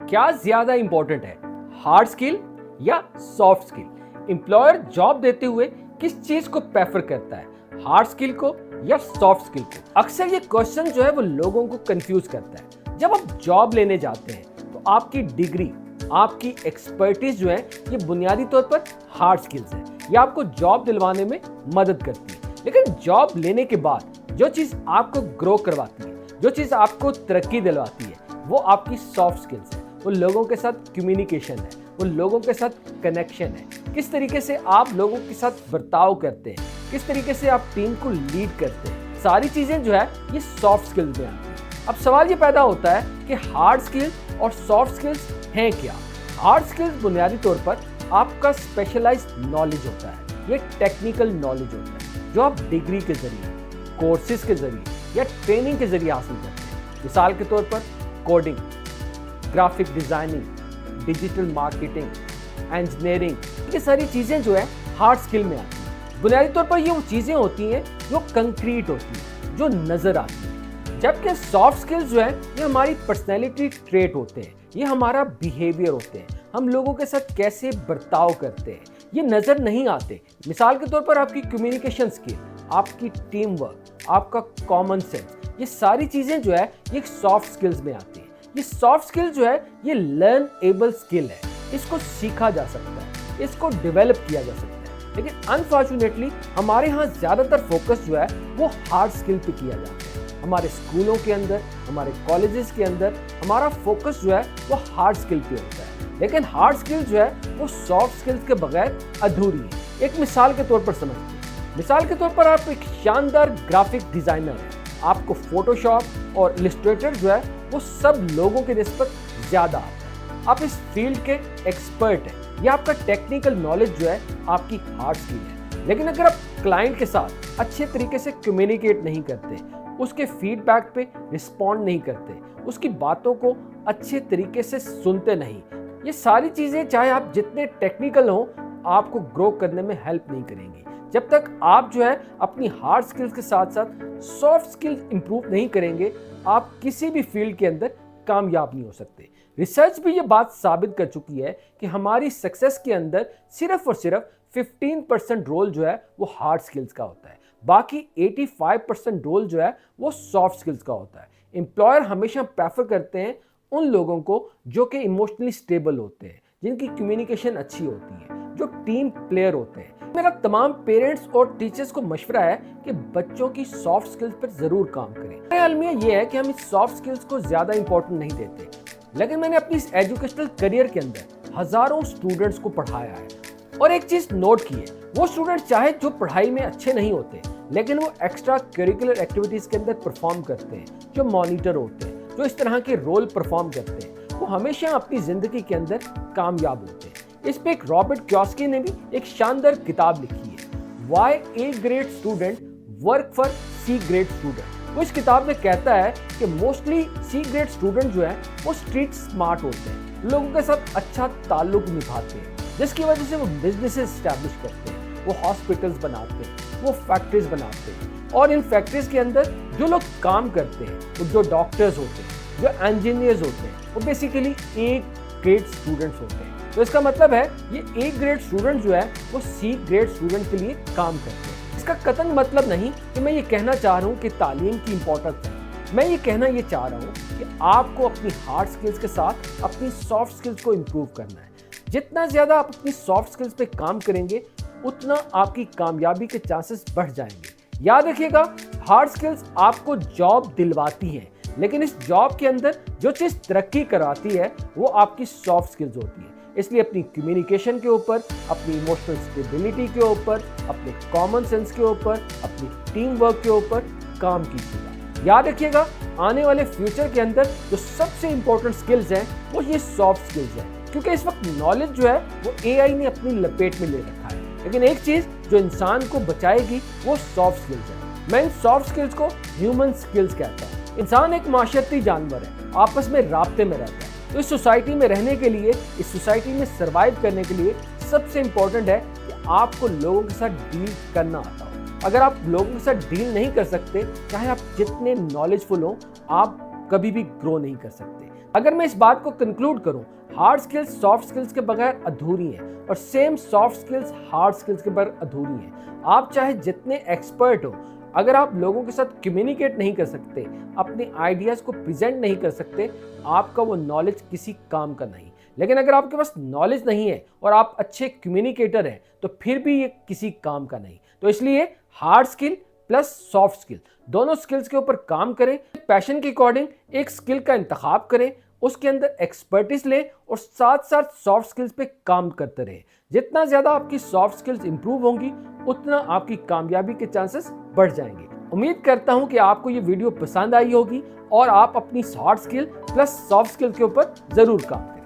क्या ज्यादा इंपॉर्टेंट है, हार्ड स्किल या सॉफ्ट स्किल? एम्प्लॉयर जॉब देते हुए किस चीज को प्रेफर करता है, हार्ड स्किल को या सॉफ्ट स्किल को? अक्सर ये क्वेश्चन जो है वो लोगों को कंफ्यूज करता है। जब आप जॉब लेने जाते हैं तो आपकी डिग्री, आपकी एक्सपर्टीज जो है ये बुनियादी तौर पर हार्ड स्किल्स है, ये आपको जॉब दिलवाने में मदद करती है। लेकिन जॉब लेने के बाद जो चीज आपको ग्रो करवाती है, जो चीज आपको तरक्की दिलवाती है, वो आपकी सॉफ्ट स्किल्स है। वो लोगों के साथ कम्युनिकेशन है, वो लोगों के साथ कनेक्शन है, किस तरीके से आप लोगों के साथ बर्ताव करते हैं, किस तरीके से आप टीम को लीड करते हैं, सारी चीजें जो है ये सॉफ्ट स्किल्स में आती हैं। अब सवाल ये पैदा होता है कि हार्ड स्किल्स और सॉफ्ट स्किल्स हैं क्या? हार्ड स्किल्स बुनियादी तौर पर आपका स्पेशलाइज्ड नॉलेज होता है, ये टेक्निकल नॉलेज होता है जो आप डिग्री के जरिए, कोर्सेज के जरिए या ट्रेनिंग के जरिए हासिल करते हैं। मिसाल के तौर पर coding, graphic designing, digital marketing, engineering, ये सारी चीजें जो है हार्ड स्किल में आती हैं। बुनियादी तौर पर ये वो चीजें होती हैं जो कंक्रीट होती हैं, जो नजर आती हैं। जबकि सॉफ्ट स्किल्स जो है ये हमारी पर्सनैलिटी ट्रेट होते हैं, ये हमारा बिहेवियर होते हैं, हम लोगों के साथ कैसे बर्ताव करते हैं, ये नजर नहीं आते। मिसाल के तौर पर आपकी कम्युनिकेशन स्किल, आपकी टीम वर्क, आपका कॉमन सेंस, ये सारी चीजें जो है ये सॉफ्ट स्किल्स में आती हैं। ये सॉफ्ट स्किल जो है ये लर्न एबल स्किल है, इसको सीखा जा सकता है, इसको डेवलप किया जा सकता है। लेकिन अनफॉर्चुनेटली हमारे यहाँ ज्यादातर फोकस जो है वो हार्ड स्किल पे किया जाता है। हमारे स्कूलों के अंदर, हमारे कॉलेजेस के अंदर हमारा फोकस जो है वो हार्ड स्किल पे होता है, लेकिन हार्ड स्किल जो है वो सॉफ्ट स्किल्स के बगैर अधूरी है। एक मिसाल के तौर पर समझते हैं। मिसाल के तौर पर आप एक शानदार ग्राफिक डिजाइनर हैं, आपको फोटोशॉप और इलस्ट्रेटर जो है वो सब लोगों के निस्बत ज्यादा आता है, आप इस फील्ड के एक्सपर्ट हैं, ये आपका टेक्निकल नॉलेज जो है आपकी हार्ड स्किल है। लेकिन अगर आप क्लाइंट के साथ अच्छे तरीके से कम्युनिकेट नहीं करते, उसके फीडबैक पे रिस्पॉन्ड नहीं करते, उसकी बातों को अच्छे तरीके से सुनते नहीं, ये सारी चीजें चाहे आप जितने टेक्निकल हो आपको ग्रो करने में हेल्प नहीं करेंगी। जब तक आप जो है अपनी हार्ड स्किल्स के साथ साथ सॉफ्ट स्किल्स इंप्रूव नहीं करेंगे, आप किसी भी फील्ड के अंदर कामयाब नहीं हो सकते। रिसर्च भी ये बात साबित कर चुकी है कि हमारी सक्सेस के अंदर सिर्फ और सिर्फ 15% रोल जो है वो हार्ड स्किल्स का होता है, बाकी 85% रोल जो है वो सॉफ्ट स्किल्स का होता है। एम्प्लॉयर हमेशा प्रेफर करते हैं उन लोगों को जो कि इमोशनली स्टेबल होते हैं, जिनकी कम्युनिकेशन अच्छी होती है, जो टीम प्लेयर होते हैं। मेरा तमाम पेरेंट्स और टीचर्स को मशवरा है कि बच्चों की सॉफ्ट स्किल्स पर जरूर काम करें। मेरे अलमिया ये है कि हम इस सॉफ्ट स्किल्स को ज्यादा इंपॉर्टेंट नहीं देते, लेकिन मैंने अपनी इस एजुकेशनल करियर के अंदर हजारों स्टूडेंट्स को पढ़ाया है और एक चीज नोट की है, वो स्टूडेंट चाहे जो पढ़ाई में अच्छे नहीं होते लेकिन वो एक्स्ट्रा करिकुलर एक्टिविटीज के अंदर परफॉर्म करते हैं, जो मॉनिटर होते हैं, जो इस तरह के रोल परफॉर्म करते हैं, वो हमेशा अपनी जिंदगी के अंदर कामयाब होते हैं। इस पे एक रॉबर्ट कियोसाकी ने भी एक शानदार किताब लिखी है, why A great student work for C great student. वो इस किताब में कहता है कि मोस्टली सी ग्रेट स्टूडेंट जो है वो स्ट्रीट स्मार्ट होते हैं, लोगों के साथ अच्छा ताल्लुक निभाते हैं, जिसकी वजह से वो बिजनेसेस एस्टैब्लिश करते हैं, वो हॉस्पिटल्स बनाते हैं, वो फैक्ट्रीज बनाते हैं, और इन फैक्ट्रीज के अंदर जो लोग काम करते हैं, वो जो डॉक्टर्स होते हैं, जो इंजीनियर्स होते हैं, वो बेसिकली ए ग्रेड स्टूडेंट्स होते हैं। तो इसका मतलब है ये ए ग्रेड स्टूडेंट जो है वो सी ग्रेड स्टूडेंट के लिए काम करते हैं। इसका कतई मतलब नहीं कि मैं ये कहना चाह रहा हूँ कि तालीम की इंपॉर्टेंस है, मैं ये कहना ये चाह रहा हूँ कि आपको अपनी हार्ड स्किल्स के साथ अपनी सॉफ्ट स्किल्स को इम्प्रूव करना है। जितना ज्यादा आप अपनी सॉफ्ट स्किल्स पे काम करेंगे उतना आपकी कामयाबी के चांसेस बढ़ जाएंगे। याद रखिएगा, हार्ड स्किल्स आपको जॉब दिलवाती हैं, लेकिन इस जॉब के अंदर जो चीज तरक्की कराती है वो आपकी सॉफ्ट स्किल्स होती है। इसलिए अपनी कम्युनिकेशन के ऊपर, अपनी इमोशनल स्टेबिलिटी के ऊपर, अपने कॉमन सेंस के ऊपर, अपनी टीम वर्क के ऊपर काम कीजिएगा। याद रखिएगा, आने वाले फ्यूचर के अंदर जो सबसे इंपॉर्टेंट स्किल्स हैं वो ये सॉफ्ट स्किल्स हैं, क्योंकि इस वक्त नॉलेज जो है वो एआई ने अपनी लपेट में ले रखा है, लेकिन एक चीज जो इंसान को बचाएगी वो सॉफ्ट स्किल्स है। मैं इन सॉफ्ट स्किल्स को ह्यूमन स्किल्स कहता हूँ। इंसान एक माशरती जानवर है, आपस में राब्ते में रहता है, तो इस सोसाइटी में रहने के लिए, इस सोसाइटी में सर्वाइव करने के लिए सबसे इंपॉर्टेंट है कि आपको लोगों के साथ डील करना आता हो। अगर आप लोगों के साथ डील नहीं कर सकते, चाहे आप जितने नॉलेजफुल हो, आप कभी भी ग्रो नहीं कर सकते। अगर मैं इस बात को कंक्लूड करूं, हार्ड स्किल्स सॉफ्ट स्किल्स के बगैर अधूरी हैं और same soft skills hard skills के बगैर अधूरी हैं। आप चाहे जितने एक्सपर्ट हो, अगर आप लोगों के साथ कम्युनिकेट नहीं कर सकते, अपने आइडियाज को प्रेजेंट नहीं कर सकते, आपका वो नॉलेज किसी काम का नहीं। लेकिन अगर आपके पास नॉलेज नहीं है और आप अच्छे कम्युनिकेटर हैं, तो फिर भी ये किसी काम का नहीं। तो इसलिए hard skill plus soft skill, दोनों स्किल्स के ऊपर काम करें। पैशन के अकॉर्डिंग एक स्किल का इंतखाब करें, उसके अंदर एक्सपर्टीज लें और साथ साथ सॉफ्ट स्किल्स पे काम करते रहें। जितना ज्यादा आपकी सॉफ्ट स्किल्स इंप्रूव होंगी, उतना आपकी कामयाबी के चांसेस बढ़ जाएंगे। उम्मीद करता हूं कि आपको ये वीडियो पसंद आई होगी और आप अपनी hard skill plus soft skill के ऊपर जरूर काम करें।